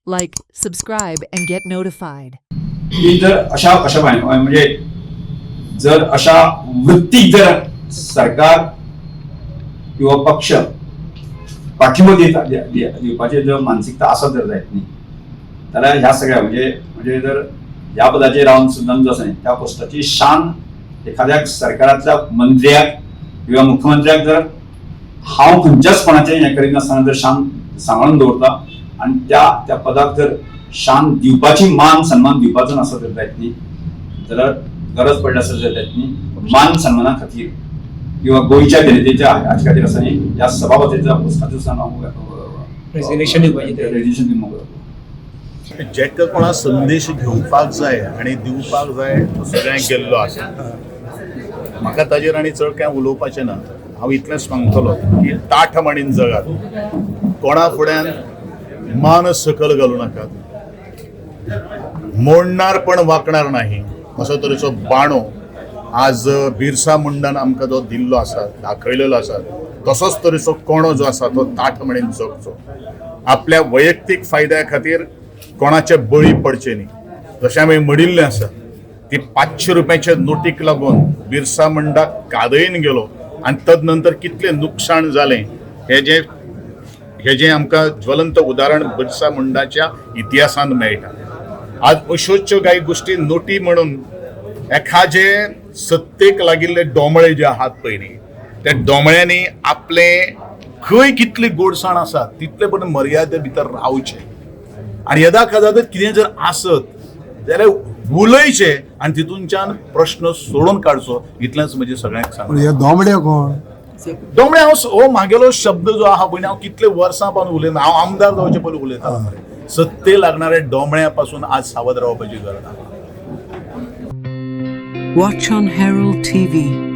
Like, subscribe, and get notified. की जर अशा अशा म्हणजे जर अशा वृत्तीक जर सरकार किंवा पक्ष पाठिंबा दिवपाची जर मानसिकता आसत जर जायत न्ही जाल्यार ह्या सगळ्या म्हणजे जर ह्या पदाचेर रावन सुद्दां जो आसा न्ही त्या पोस्टाची शान एखाद्या सरकारांतल्या मंत्र्याक किंवा मुख्यमंत्र्याक जर हांव खंयच्याच कोणाचें हें करिनासतना जर शान सांबाळून दवरता आनी त्या पदाक जर शान दिवपाची मान सन्मान दिवपाचो आसा जर जायत न्ही जाल्यार गरज पडली आसत जर जायत न्ही मान सन्माना खातीर किंवा गोंयच्या जनतेच्या हाचे खातीर आसा न्ही ह्या सभापतीच्या पोस्टाचेर रेजिग्नेशन दिवपाक जेका कोणा संदेश घेवपाक जाय आनी दिवपाक जाय तो सगळ्यांक गेल्लो आसा म्हाका ताजेर आनी चड कांय उलोवपाचें ना हांव इतलेंच सांगतलो की ताठ म्हणीन जगात कोणा फुड्यान मान सकल घालूं नाकात मोडणार पण वाकणार नाही असो तरेचो बाणो आज बिरसा मुंडान आमकां जो दिल्लो आसा दाखयलेलो आसा तसोच तरेचो कोणो जो आसा तो ताठ म्हणीन जगचो आपल्या वैयक्तीक फायद्या खातीर कोणाचे बळी पडचे न्ही जशें हांवें म्हणिल्लें आसा ती 500 रुपयाच्या नोटीक लागून बिरसा मुंडा कादयन गेलो आनी तद नंतर कितलें नुकसाण जालें हे जे आमकां ज्वलंत उदाहरण बिरसा मुंडाच्या इतिहासान मेळटा आज अश्योच कांय गोश्टी नोटी म्हणून एखादे सत्तेक लागिल्ले डोमळे जे आहात पळय न्ही त्या डोमळ्यांनी आपले खंय कितली गोडसाण आसा तितले पण मर्यादे भितर रावचे आनी येदा कदाचित कितें जर आसत जाल्यार उलयचे आनी तितूनच्यान प्रश्न सोडून काडचो इतलेंच म्हणजे सगळ्यांक सांगता दोमडे कोण डोमळे हो म्हागेलो शब्द जो आहा पळय हांव कितले वर्सां पासून उलयता हांव आमदार जावचे पयलीं उलयता सत्ते लागणाऱ्या डोमळ्या पासून आज सावध रावपाची गरज आहा. Watch on Herald TV.